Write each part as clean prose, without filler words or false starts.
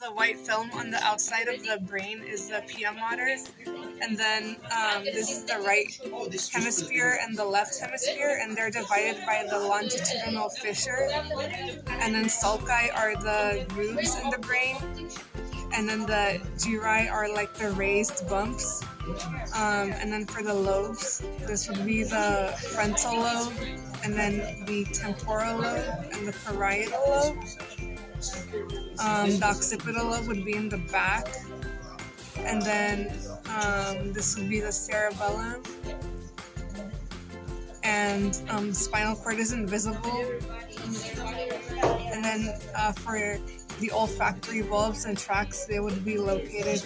the white film on the outside of the brain is the pia mater, and then this is the right hemisphere and the left hemisphere, and they're divided by the longitudinal fissure. And then sulci are the grooves in the brain, and then the gyri are like the raised bumps. And then for the lobes, this would be the frontal lobe, and then the temporal lobe and the parietal lobe. The occipital lobe would be in the back, and then this would be the cerebellum, and the spinal cord is invisible. And then for the olfactory bulbs and tracts, they would be located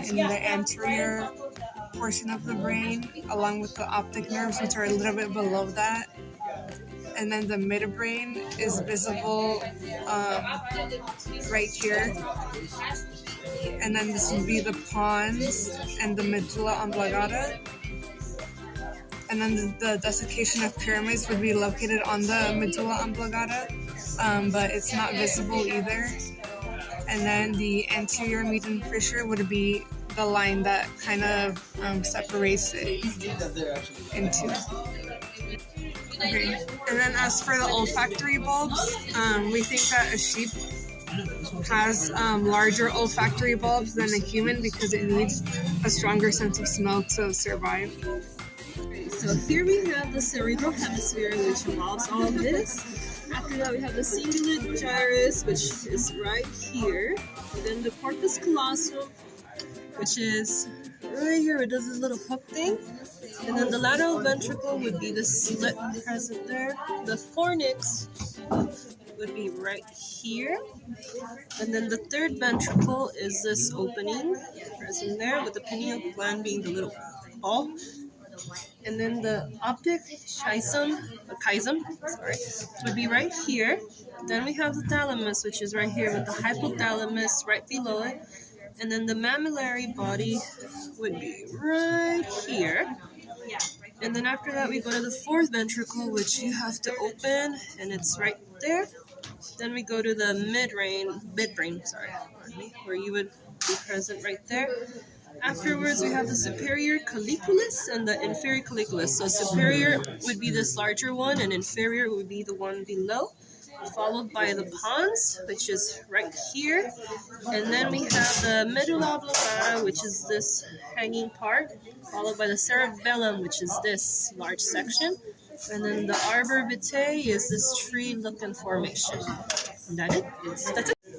in the anterior portion of the brain, along with the optic nerves, which are a little bit below that. And then the midbrain is visible right here. And then this would be the pons and the medulla oblongata. And then the desiccation of pyramids would be located on the medulla oblongata, but it's not visible either. And then the anterior median fissure would be the line that kind of separates it into. Okay. And then as for the olfactory bulbs, we think that a sheep has larger olfactory bulbs than a human because it needs a stronger sense of smell to survive. So here we have the cerebral hemisphere, which involves all of this. After that, we have the cingulate gyrus, which is right here. And then the corpus callosum, which is right here. It does this little hook thing. And then the lateral ventricle would be the slit present there. The fornix would be right here. And then the third ventricle is this opening present there, with the pineal gland being the little ball. And then the optic chiasm, would be right here. Then we have the thalamus, which is right here, with the hypothalamus right below it. And then the mammillary body would be right here. And then after that, we go to the fourth ventricle, which you have to open, and it's right there. Then we go to the midbrain, where you would be present right there. Afterwards, we have the superior colliculus and the inferior colliculus. So superior would be this larger one, and inferior would be the one below, followed by the pons, which is right here. And then we have the medulla oblongata, which is this hanging part, followed by the cerebellum, which is this large section. And then the arbor vitae is this tree-looking formation. And that's it.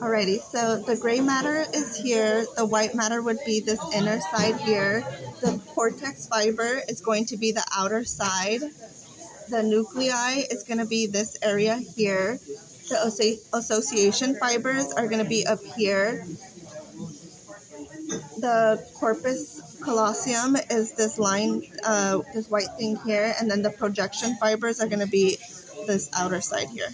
Alrighty, so the gray matter is here. The white matter would be this inner side here. The cortex fiber is going to be the outer side. The nuclei is going to be this area here. The association fibers are going to be up here. The corpus callosum is this line, this white thing here. And then the projection fibers are going to be this outer side here.